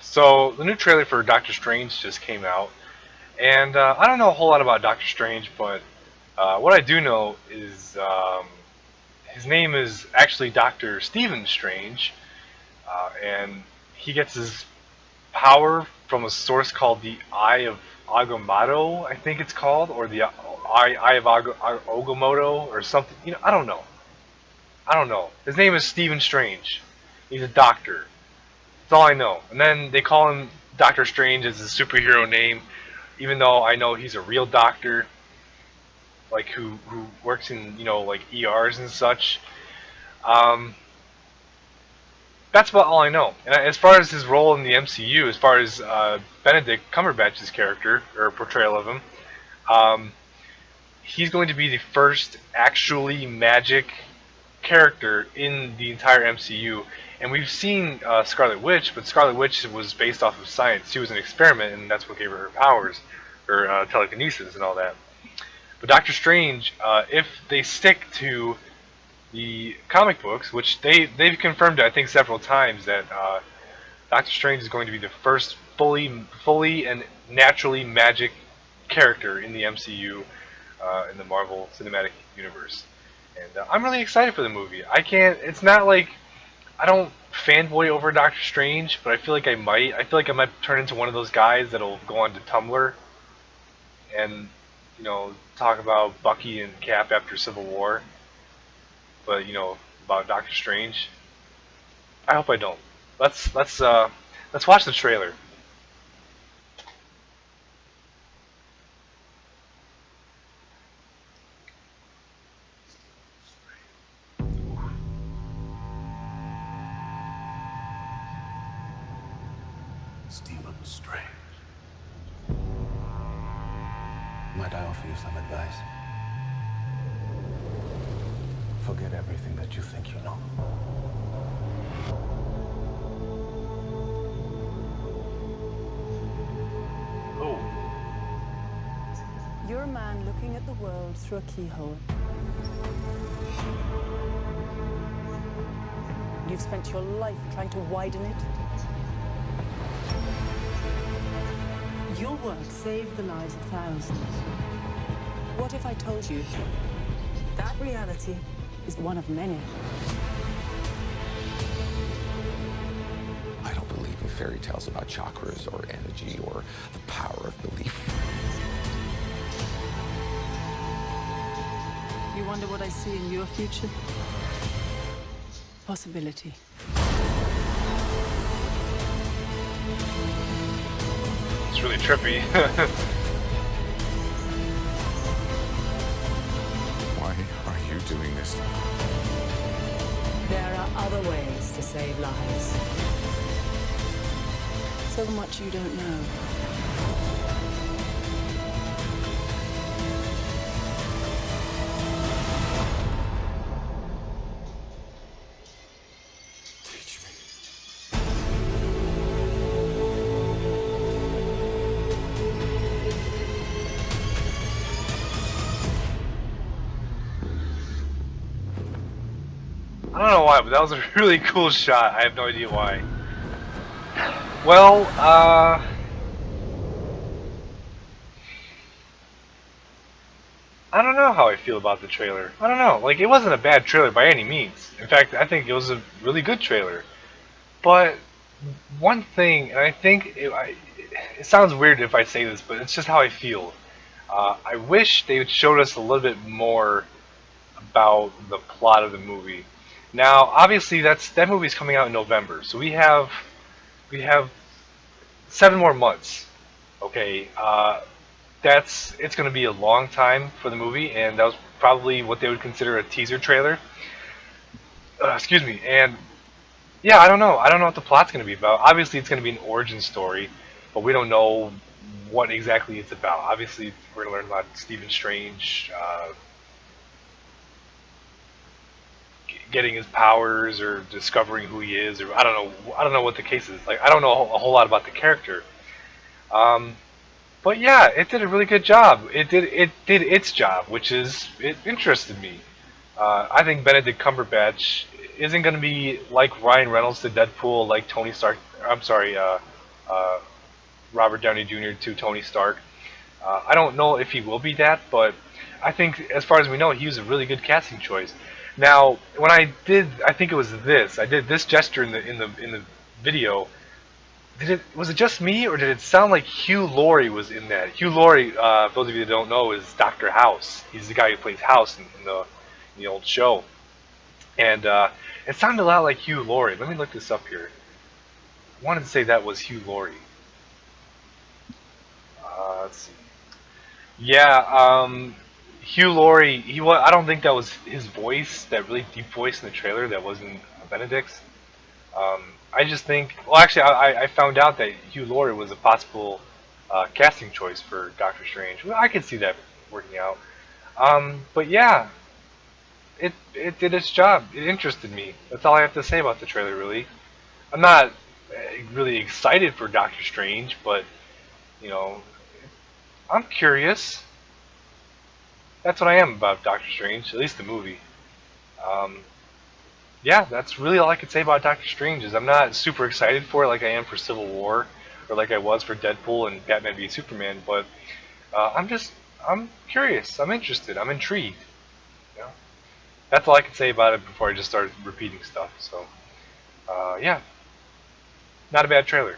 So the new trailer for Doctor Strange just came out, and I don't know a whole lot about Doctor Strange, but what I do know is his name is actually Doctor Stephen Strange, and he gets his power from a source called the Eye of Agamotto, I think it's called, or the Eye of Agamotto, or something. I don't know. I don't know. His name is Stephen Strange. He's a doctor. That's all I know. And then they call him Doctor Strange as his superhero name, even though I know he's a real doctor, like who works in like ERs and such. Um, that's about all I know. And as far as his role in the MCU, as far as Benedict Cumberbatch's character or portrayal of him, um, he's going to be the first actually magic character in the entire MCU. And we've seen Scarlet Witch, but Scarlet Witch was based off of science. She was an experiment, and that's what gave her powers, her telekinesis and all that. But Doctor Strange, if they stick to the comic books, which they've confirmed, I think several times that Doctor Strange is going to be the first fully and naturally magic character in the MCU, in the Marvel Cinematic Universe. And I'm really excited for the movie. I can't. It's not like I don't fanboy over Doctor Strange, but I feel like I might. I feel like I might turn into one of those guys that'll go onto Tumblr and talk about Bucky and Cap after Civil War, but about Doctor Strange. I hope I don't. Let's watch the trailer. Stephen Strange. Might I offer you some advice? Forget everything that you think you know. Oh, You're a man looking at the world through a keyhole. You've spent your life trying to widen it. Your work saved the lives of thousands. What if I told you that reality is one of many? I don't believe in fairy tales about chakras or energy or the power of belief. You wonder what I see in your future? Possibility. it's really trippy. Why are you doing this? There are other ways to save lives. So much you don't know. Teach me. I don't know why, but that was a really cool shot. I have no idea why. Well, I don't know how I feel about the trailer. I don't know. Like, it wasn't a bad trailer by any means. In fact, I think it was a really good trailer. But one thing, and I think it sounds weird if I say this, but it's just how I feel. I wish they had showed us a little bit more about the plot of the movie. Now, obviously, that movie's coming out in November, so we have 7 more months. Okay, it's going to be a long time for the movie, and that was probably what they would consider a teaser trailer. Excuse me, and yeah, I don't know. I don't know what the plot's going to be about. Obviously, it's going to be an origin story, but we don't know what exactly it's about. Obviously, we're going to learn about Stephen Strange getting his powers or discovering who he is, or I don't know. I don't know what the case is. Like, I don't know a whole lot about the character. Um, but yeah, it did a really good job. It did its job, which is it interested me. I think Benedict Cumberbatch isn't going to be like Ryan Reynolds to Deadpool, like Tony Stark. I'm sorry. uh, Robert Downey Jr. to Tony Stark. I don't know if he will be that, but I think, as far as we know, he was a really good casting choice. Now, when I think it was this. I did this gesture in the video. Was it just me, or did it sound like Hugh Laurie was in that? Hugh Laurie, for those of you that don't know, is Dr. House. He's the guy who plays House in the old show. And it sounded a lot like Hugh Laurie. Let me look this up here. I wanted to say that was Hugh Laurie. Let's see. Yeah, Hugh Laurie. I don't think that was his voice, that really deep voice in the trailer. That wasn't Benedict's. I just think. Well, actually, I found out that Hugh Laurie was a possible casting choice for Doctor Strange. Well, I could see that working out. But yeah, it did its job. It interested me. That's all I have to say about the trailer, really. I'm not really excited for Doctor Strange, but you know, I'm curious. That's what I am about Doctor Strange, at least the movie. Yeah, that's really all I could say about Doctor Strange. Is I'm not super excited for it like I am for Civil War, or like I was for Deadpool and Batman v Superman. But I'm curious. I'm interested. I'm intrigued. You know? That's all I can say about it before I just started repeating stuff. So, yeah, not a bad trailer.